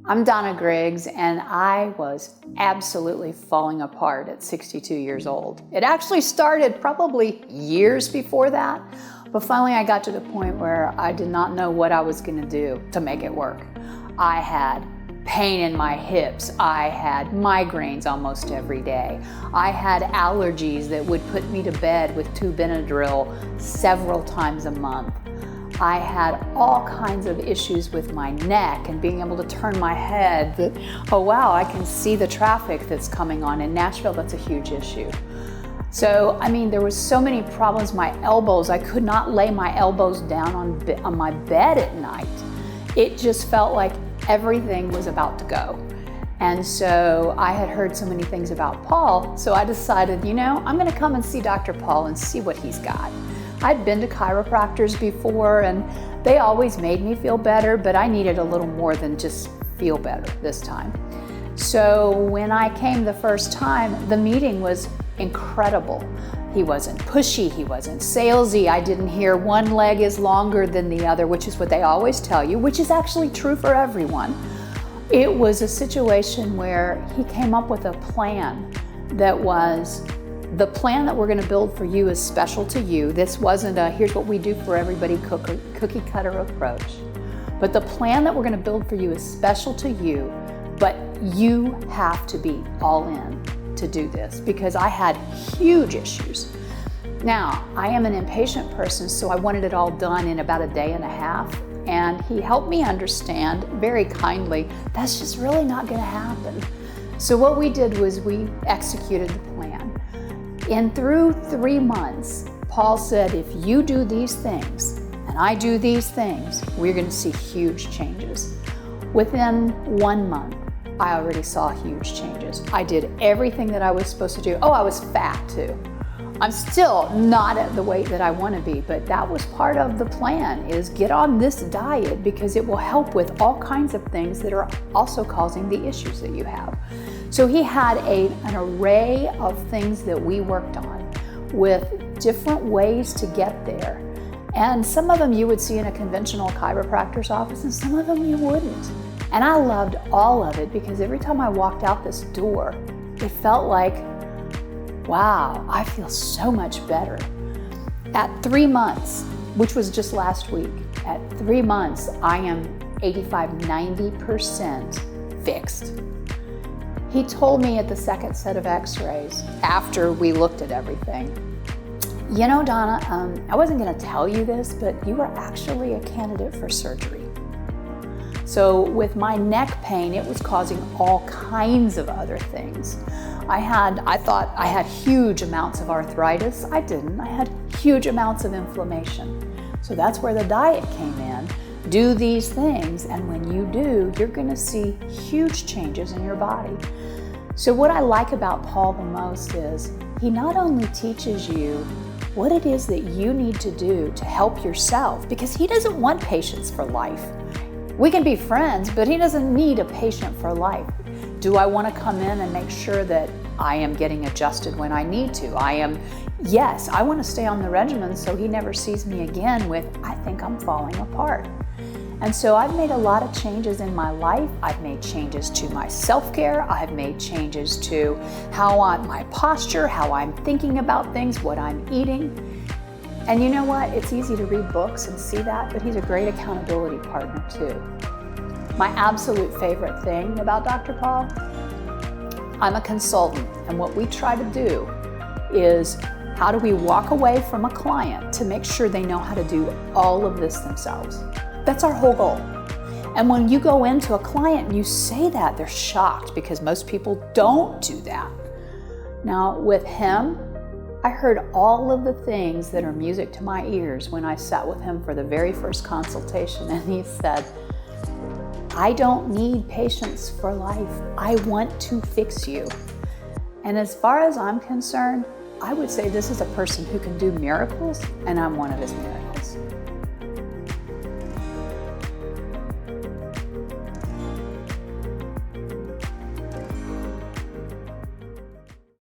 I'm Donna Griggs, and I was absolutely falling apart at 62 years old. It actually started probably years before that, but finally I got to the point where I did not know what I was going to do to make it work. I had pain in my hips. I had migraines almost every day. I had allergies that would put me to bed with 2 Benadryl several times a month. I had all kinds of issues with my neck and being able to turn my head that, oh wow, I can see the traffic that's coming on. In Nashville, that's a huge issue. So, there was so many problems. My elbows, I could not lay my elbows down on my bed at night. It just felt like everything was about to go. And so I had heard so many things about Paul, so I decided, I'm gonna come and see Dr. Paul and see what he's got. I'd been to chiropractors before and they always made me feel better, but I needed a little more than just feel better this time. So when I came the first time, the meeting was incredible. He wasn't pushy, he wasn't salesy. I didn't hear one leg is longer than the other, which is what they always tell you, which is actually true for everyone. It was a situation where he came up with a plan that was, the plan that we're going to build for you is special to you. This wasn't a, here's what we do for everybody cookie cutter approach. But the plan that we're going to build for you is special to you, but you have to be all in to do this because I had huge issues. Now, I am an impatient person, so I wanted it all done in about a day and a half. And he helped me understand very kindly, that's just really not going to happen. So what we did was we executed the plan. And through 3 months, Paul said, if you do these things and I do these things, we're going to see huge changes. Within 1 month, I already saw huge changes. I did everything that I was supposed to do. Oh, I was fat too. I'm still not at the weight that I want to be, but that was part of the plan, is get on this diet because it will help with all kinds of things that are also causing the issues that you have. So he had an array of things that we worked on with different ways to get there. And some of them you would see in a conventional chiropractor's office and some of them you wouldn't. And I loved all of it because every time I walked out this door, it felt like, wow, I feel so much better. At 3 months, which was just last week, at 3 months, I am 85–90% fixed. He told me at the second set of x-rays, after we looked at everything, Donna, I wasn't gonna tell you this, but you are actually a candidate for surgery. So with my neck pain, it was causing all kinds of other things. I thought I had huge amounts of arthritis. I didn't. I had huge amounts of inflammation. So that's where the diet came in. Do these things, and when you do, you're going to see huge changes in your body. So what I like about Paul the most is he not only teaches you what it is that you need to do to help yourself, because he doesn't want patients for life. We can be friends, but he doesn't need a patient for life. Do I want to come in and make sure that I am getting adjusted when I need to? Yes, I want to stay on the regimen so he never sees me again with, I think I'm falling apart. And so I've made a lot of changes in my life. I've made changes to my self-care. I've made changes to my posture, how I'm thinking about things, what I'm eating. And you know what? It's easy to read books and see that, but he's a great accountability partner too. My absolute favorite thing about Dr. Paul, I'm a consultant, and what we try to do is how do we walk away from a client to make sure they know how to do all of this themselves. That's our whole goal. And when you go into a client and you say that, they're shocked because most people don't do that. Now with him, I heard all of the things that are music to my ears when I sat with him for the very first consultation, and he said, I don't need patients for life. I want to fix you. And as far as I'm concerned, I would say this is a person who can do miracles, and I'm one of his miracles.